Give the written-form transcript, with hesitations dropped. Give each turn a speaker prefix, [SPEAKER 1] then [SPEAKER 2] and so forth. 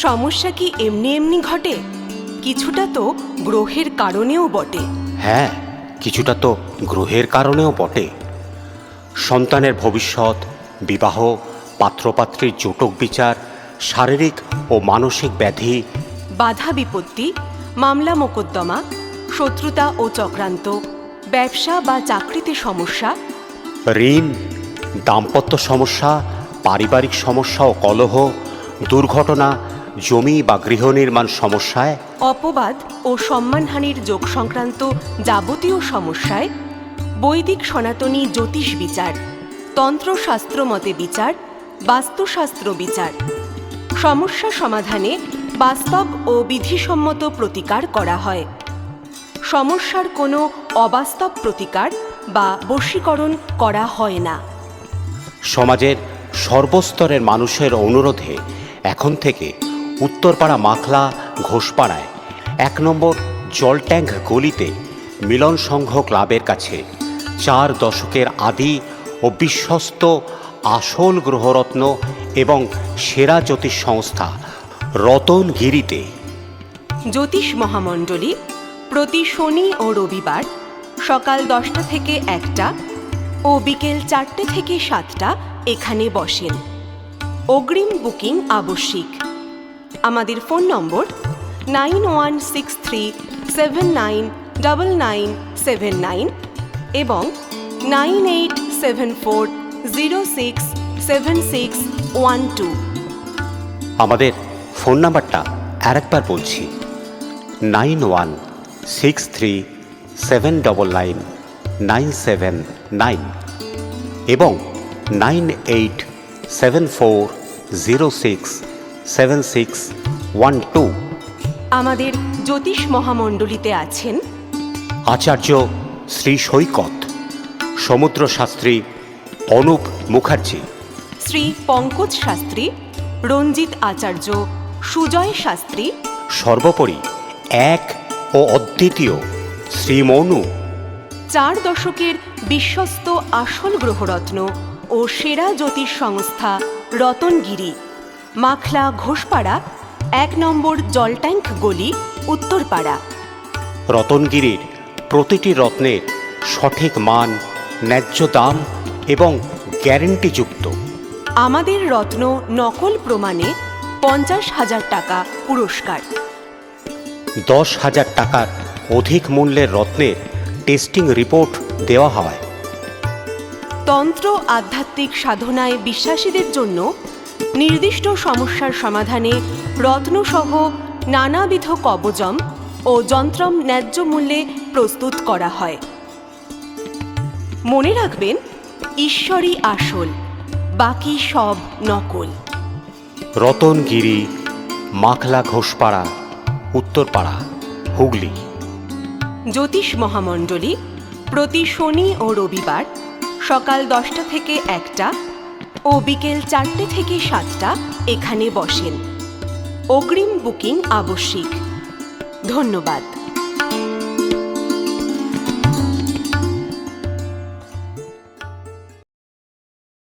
[SPEAKER 1] সমস্যা কি এমনি এমনি ঘটে? কিছুটা তো গ্রহের কারণেও বটে।
[SPEAKER 2] হ্যাঁ, কিছুটা তো গ্রহের কারণেও বটে। সন্তানের ভবিষ্যৎ, বিবাহ, পাত্রপাত্রীর জটক বিচার, শারীরিক ও মানসিক ব্যাধি,
[SPEAKER 1] বাধা বিপত্তি, মামলা মোকদ্দমা, শত্রুতা ও চক্রান্ত, ব্যবসা বা চাকরিতে সমস্যা,
[SPEAKER 2] ঋণ, দাম্পত্য সমস্যা, পারিবারিক সমস্যা ও কলহ, দুর্ঘটনা, জমি বা গৃহ নির্মাণ সমস্যায়,
[SPEAKER 1] অপবাদ ও সম্মানহানির যোগ সংক্রান্ত যাবতীয় সমস্যায় বৈদিক সনাতনী জ্যোতিষ বিচার, তন্ত্রশাস্ত্র মতে বিচার, বাস্তুশাস্ত্র বিচার, সমস্যা সমাধানে বাস্তব ও বিধিসম্মত প্রতিকার করা হয়। সমস্যার কোনো অবাস্তব প্রতিকার বা বশীকরণ করা হয় না।
[SPEAKER 2] সমাজের সর্বস্তরের মানুষের অনুরোধে এখন থেকে উত্তরপাড়া মাখলা ঘোষপাড়ায় 1 নম্বর জল ট্যাঙ্ক গলিতে মিলন সংঘ ক্লাবের কাছে 4 দশকের আদি ও বিশ্বস্ত আসল গ্রহরত্ন এবং সেরা জ্যোতিষ সংস্থা রতনগিরিতে
[SPEAKER 1] জ্যোতিষ মহামণ্ডলী প্রতি শনি ও রবিবার সকাল 10টা থেকে 1টা ও বিকেল 4টে থেকে 7টা এখানে বসেন। অগ্রিম বুকিং আবশ্যিক। আমাদের ফোন নম্বর 9163799979 এবং 9874067612।
[SPEAKER 2] আমাদের ফোন নাম্বারটা আরেকবার বলছি, 9163799997 এবং 9874067612।
[SPEAKER 1] আমাদের জ্যোতিষ মহামণ্ডলীতে আছেন
[SPEAKER 2] আচার্য শ্রী সৈকত, সমুদ্র শাস্ত্রী অনুপ মুখার্জি,
[SPEAKER 1] শ্রী পঙ্কজ শাস্ত্রী, রঞ্জিত আচার্য, সুজয় শাস্ত্রী,
[SPEAKER 2] সর্বোপরি এক ও অদ্বিতীয় শ্রী মনু।
[SPEAKER 1] 4 দশকের বিশ্বস্ত আসল গ্রহরত্ন ও সেরা জ্যোতিষ সংস্থা রতনগিরি, মাখলা ঘোষপাড়া, 1 নম্বর জলট্যাঙ্ক গলি, উত্তরপাড়া।
[SPEAKER 2] রতনগিরির প্রতিটি রত্নের সঠিক মান, ন্যায্য দাম এবং গ্যারেন্টিযুক্ত।
[SPEAKER 1] আমাদের রত্ন নকল প্রমাণে 50,000 টাকা পুরস্কার।
[SPEAKER 2] 10,000 টাকার অধিক মূল্যের রত্নের টেস্টিং রিপোর্ট দেওয়া হয়।
[SPEAKER 1] তন্ত্র আধ্যাত্মিক সাধনায় বিশ্বাসীদের জন্য নির্দিষ্ট সমস্যার সমাধানে রত্নসহ নানাবিধ কবযম ও যন্ত্রম ন্যায্য মূল্যে প্রস্তুত করা হয়। মনে রাখবেন, ঈশ্বরই আসল, বাকি সব নকল।
[SPEAKER 2] রতনগিরি, মাখলা ঘোষপাড়া, উত্তরপাড়া, হুগলি।
[SPEAKER 1] জ্যোতিষ মহামণ্ডলী প্রতি শনি ও রবিবার সকাল 10টা থেকে 1টা ও বিকেল 4টে থেকে 7টা এখানে বসেন। অগ্রিম বুকিং আবশ্যিক। ধন্যবাদ।